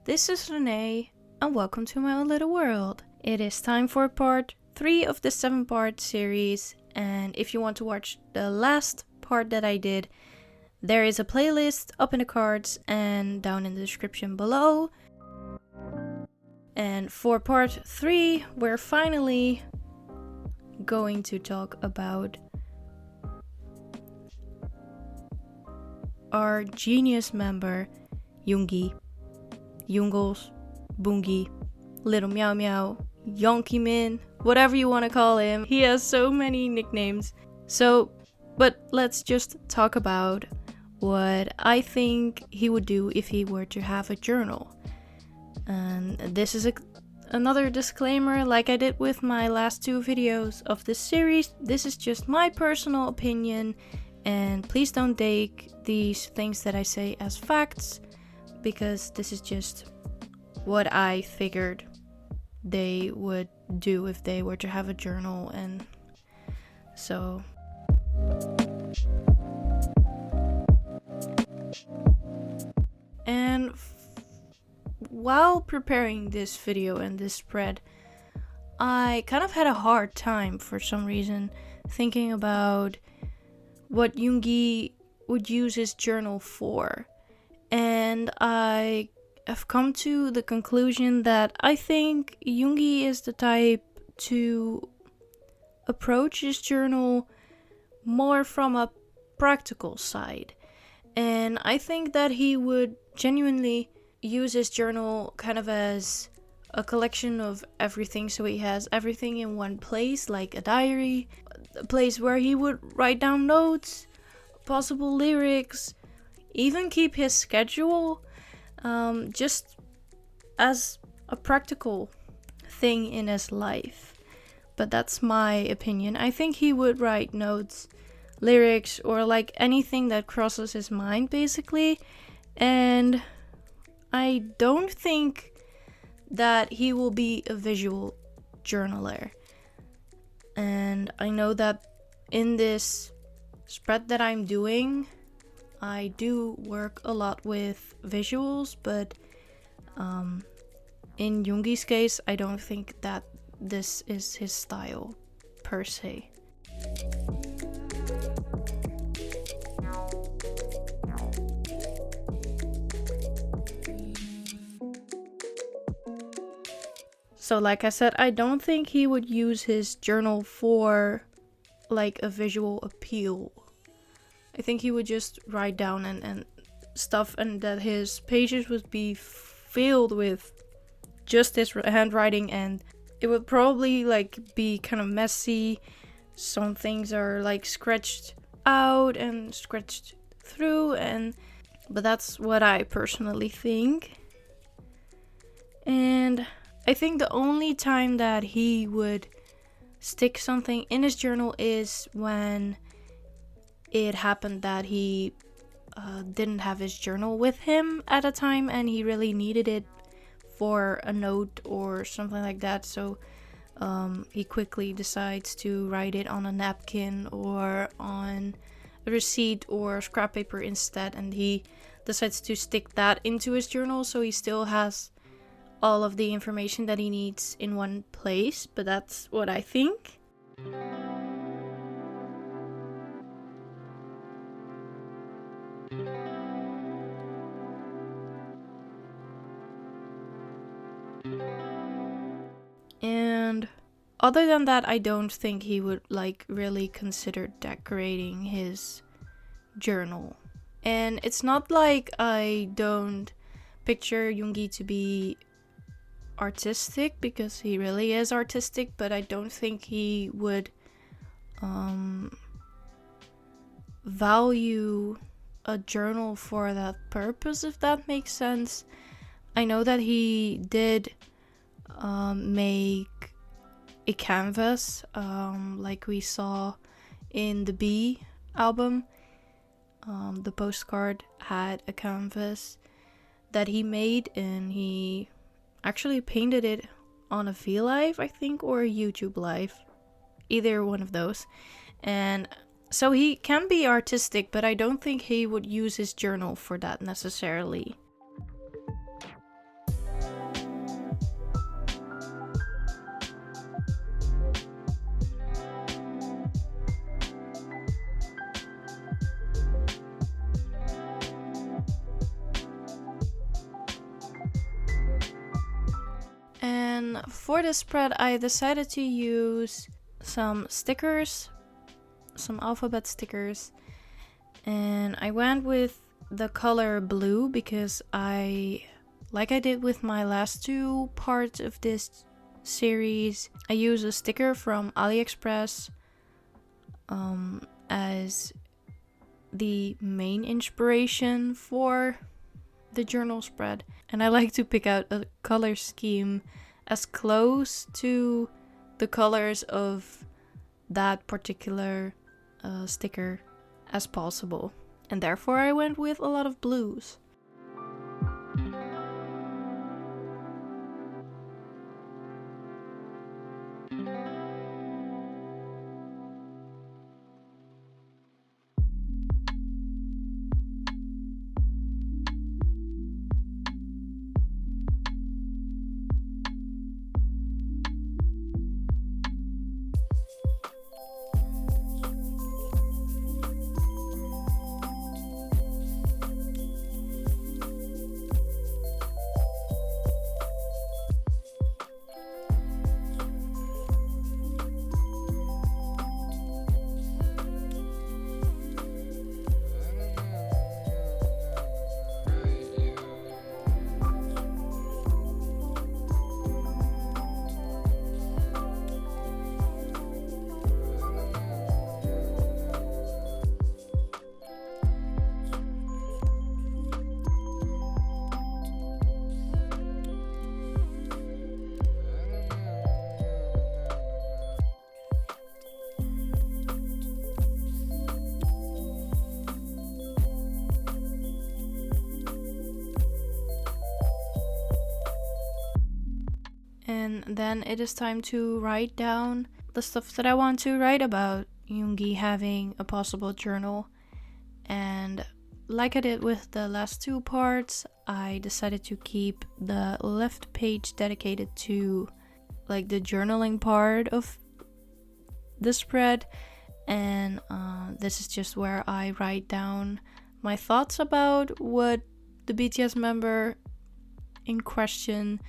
This is Renee, and welcome to my own little world. It is time for part 3 of the 7-part series, and if you want to watch the last part that I did, there is a playlist up in the cards and down in the description below. And for part 3, we're finally going to talk about our genius member, Yoongi. Yoongles, Boongi, Little Meow Meow, Yonky Min, whatever you want to call him. He has so many nicknames. But let's just talk about what I think he would do if he were to have a journal. And this is another disclaimer, like I did with my last 2 videos of this series. This is just my personal opinion, and please don't take these things that I say as facts, because this is just what I figured they would do if they were to have a journal. And so while preparing this video and this spread, I kind of had a hard time for some reason thinking about what Yoongi would use his journal for. And I have come to the conclusion that I think Yoongi is the type to approach his journal more from a practical side. And I think that he would genuinely use his journal kind of as a collection of everything. So he has everything in one place, like a diary, a place where he would write down notes, possible lyrics, even keep his schedule, just as a practical thing in his life. But that's my opinion. I think he would write notes, lyrics, or like anything that crosses his mind, basically. And I don't think that he will be a visual journaler. And I know that in this spread that I'm doing, I do work a lot with visuals, but in Yoongi's case, I don't think that this is his style per se. So like I said, I don't think he would use his journal for like a visual appeal. I think he would just write down and stuff, and that his pages would be filled with just his handwriting, and it would probably like be kind of messy. Some things are like scratched out and scratched through, but that's what I personally think. And I think the only time that he would stick something in his journal is when it happened that he didn't have his journal with him at a time and he really needed it for a note or something like that. So he quickly decides to write it on a napkin or on a receipt or scrap paper instead, and he decides to stick that into his journal so he still has all of the information that he needs in one place. But that's what I think. And other than that, I don't think he would like really consider decorating his journal. And it's not like I don't picture Yoongi to be artistic, because he really is artistic, but I don't think he would value a journal for that purpose, if that makes sense. I know that he did make a canvas, like we saw in the B album. The postcard had a canvas that he made, and he actually painted it on a V-Live, I think, or a YouTube Live, either one of those. And so he can be artistic, but I don't think he would use his journal for that necessarily. And for this spread, I decided to use some stickers, some alphabet stickers, and I went with the color blue because like I did with my last two parts of this series, I use a sticker from AliExpress as the main inspiration for the journal spread, and I like to pick out a color scheme as close to the colors of that particular sticker as possible, and therefore I went with a lot of blues. And then it is time to write down the stuff that I want to write about Yoongi having a possible journal. And like I did with the last two parts, I decided to keep the left page dedicated to like the journaling part of the spread, and this is just where I write down my thoughts about what the BTS member in question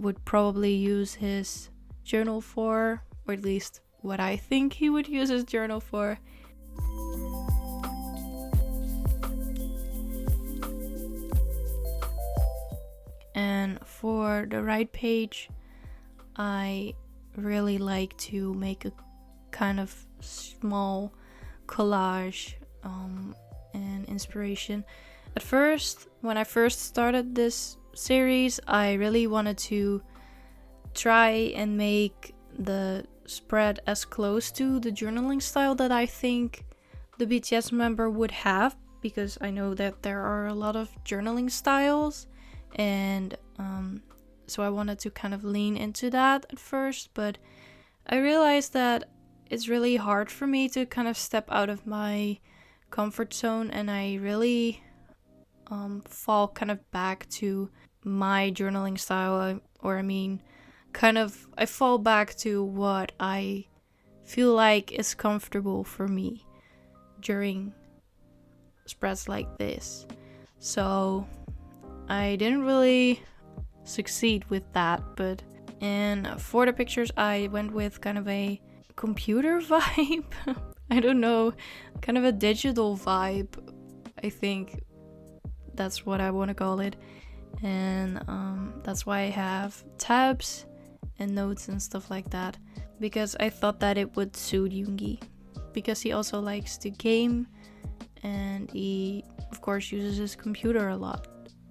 would probably use his journal for, or at least what I think he would use his journal for. And for the right page, I really like to make a kind of small collage and inspiration. At first, when I first started this series, I really wanted to try and make the spread as close to the journaling style that I think the BTS member would have, because I know that there are a lot of journaling styles, and so I wanted to kind of lean into that at first, but I realized that it's really hard for me to kind of step out of my comfort zone, and I really fall kind of back to my journaling style, or I mean, kind of I fall back to what I feel like is comfortable for me during spreads like this. So I didn't really succeed with that, but and for the pictures I went with kind of a computer vibe. I don't know, kind of a digital vibe, I think that's what I want to call it. And that's why I have tabs and notes and stuff like that, because I thought that it would suit Yoongi, because he also likes to game and he of course uses his computer a lot,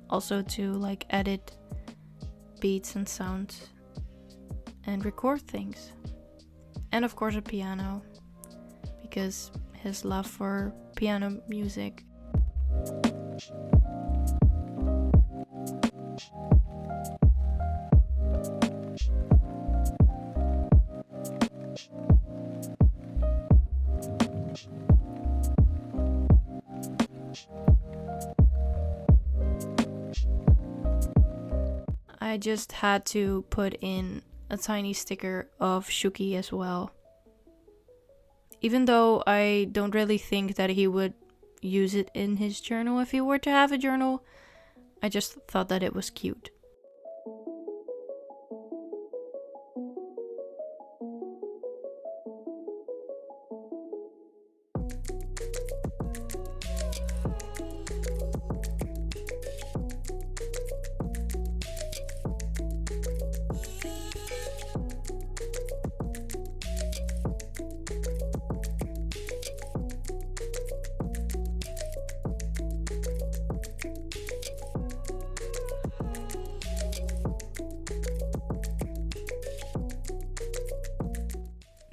also to like edit beats and sounds and record things, and of course a piano, because his love for piano music. I just had to put in a tiny sticker of Shuki as well. Even though I don't really think that he would use it in his journal if he were to have a journal, I just thought that it was cute.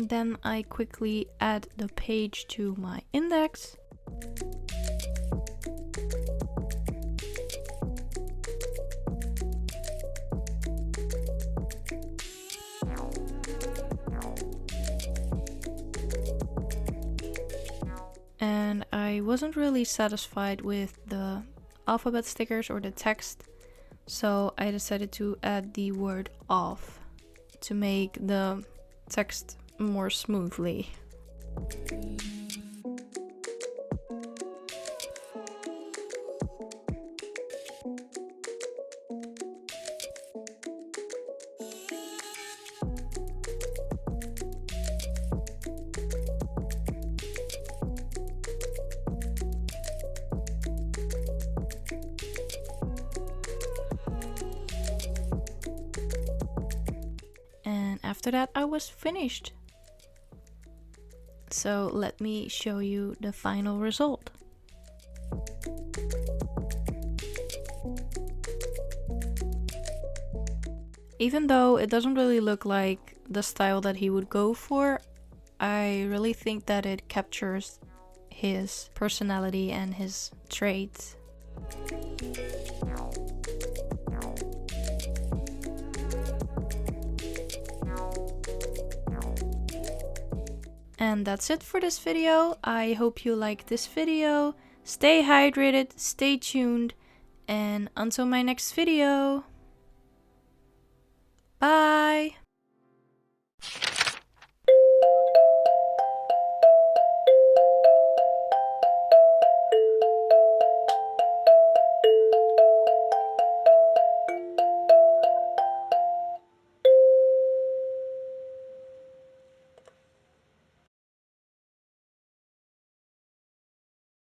Then I quickly add the page to my index. And I wasn't really satisfied with the alphabet stickers or the text, so I decided to add the word off to make the text more smoothly. And after that I was finished. So let me show you the final result. Even though it doesn't really look like the style that he would go for, I really think that it captures his personality and his traits. And that's it for this video. I hope you liked this video. Stay hydrated, stay tuned, and until my next video. Bye!